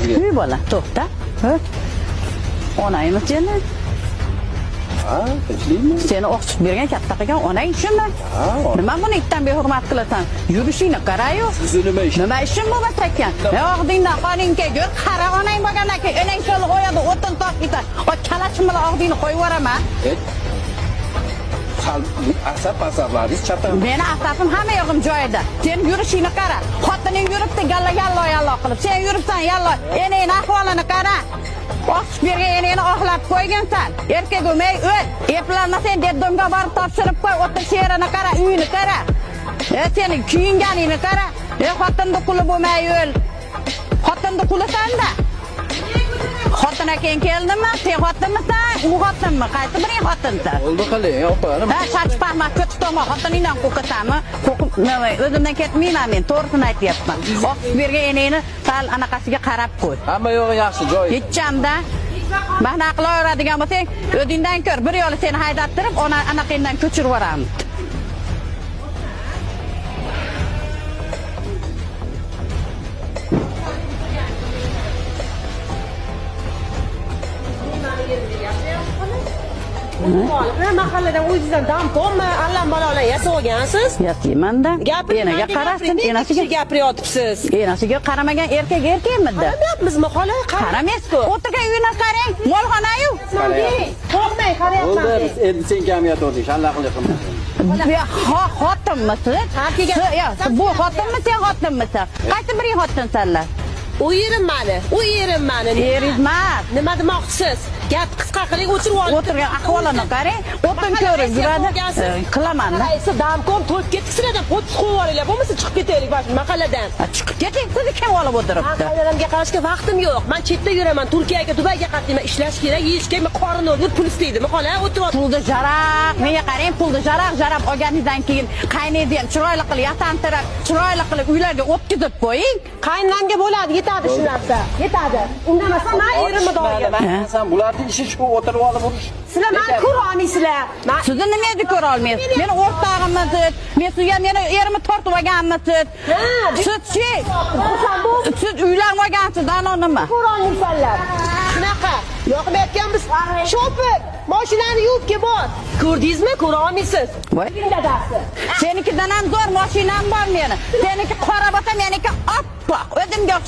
sizga? Uy bola, to'xta. Onangmi seni? Ha, tinchlikmi? Seni o'qitib bergan katta qilgan onang shumi? Ha, Nima buni itdan behurmat qilasan? Yurishingni qara-yu. sizni nima ish? Nima ishim bo'lmasa ekan? Og'dingdan qoningga ko'r, qara onang bo'lgandan keyin enang sho'li qo'yadi, o'tin toqita. O kalachim bilan og'dingni qo'yib yuboraman. Asablaringiz chatan. Meni asabim hamma yo'g'im joyida. Sen yurishingni qara. Xotining yuribdi yallo qilib. Sen yuribsan yallo. Enangning ahvolini qara. O'qib bergan enangni oxlab qo'ygansan. Erkak o'may o'l. Eplanmasang deddomga borib topshirib qo'y. O'tir sherini qara, uyini qara. Seni kiyinganingni qara. Xotinni quli bo'lmay o'l. Xotinni qulisan-da. Xotin ekan keldimmi? Sen xotinmisan? U xotinmi? Qaysi biring xotinsan? Bo'ldi qiling, opa. Ha, chachpaqma, ko'ch toma, xotiningdan qo'rqasanmi? O'zimdan ketmayman men, to'g'risini aytyapman. O'qib bergan enangni sal anaqasiga qarab qo'y. Hamma yo'g'i yaxshi joy. Hechchamda mana qilaveradigan bo'lsang, o'zingdan ko'r, bir yo'li seni haydattirib, anaqangdan ko'chirib yuboramiz. Mahalladan o'zingizdan damkommi, allambalolar yasagansiz? Yasayman-da. Enaga qarasin, enasiga gapiryapsiz. Enasiga qaramagan erkakmi-da? Qaramapmizmi, xola? Qaramaysiz. O'tirgan uyini qarang, molxona-yu. Qo'rqmang, qarayapman. Bo'ldi, endi sen kamiyat o'rding, shallaqlik qilma. Xotinmisiz? Bu xotinmi, sen xotinmisan? Qaysi biring xotinsanlar? U yerim mani. Erizmas. Nima demoqchisiz? Gap qisqa qiling, o'chirib olib. O'tirgan ahvolini qarang. O'tin ko'rib yuradi. Qilaman-da. Qaysi damkom to'yib ketibsizlar, po'tis qo'yib yuboringlar, bo'lmasa chiqib ketaylik mana mahalladan. Chiqib keting, sizni kim olib o'tiribdi? Qaynonamga qarashga vaqtim yo'q. Men chetda yuraman, Turkiyaga, Dubayga qatnayman, ishlash kerak, yeyish kerak, qorin o'rnib pul istaydi. Xola, o'tirib. Pulni jaraq, menga qarang, pulni jaraq olganingizdan keyin qaynangizni ham chiroyli qilib yasantirib, chiroyli qilib uylarga o'tkazib qo'ying. Qaynonamga bo'ladi, yetadi shu narsa. Yetadi. Undamasa men yerimni do'raman. Sen bularni ishi shu o'tirib olib urish. Sizlar meni ko'ra olmaysizlar. Sizni nimaga ko'ra olmaysiz? Meni o'rtog'imsiz. Men sizga meni erimni tortib olganmisiz? Siz-chi? Siz uylanmagansiz, ana nima? Ko'ra olmaysizlar. Shunaqa. Yoqmayotganmiz. Shopir, mashinani yuvib ke bor. Ko'rdingizmi? Ko'ra olmaysiz. Voy. Senikidan ham zo'r mashinam bor meni. Seniki qora bo'lsa, meniki oppoq. O'zimga o'xshagan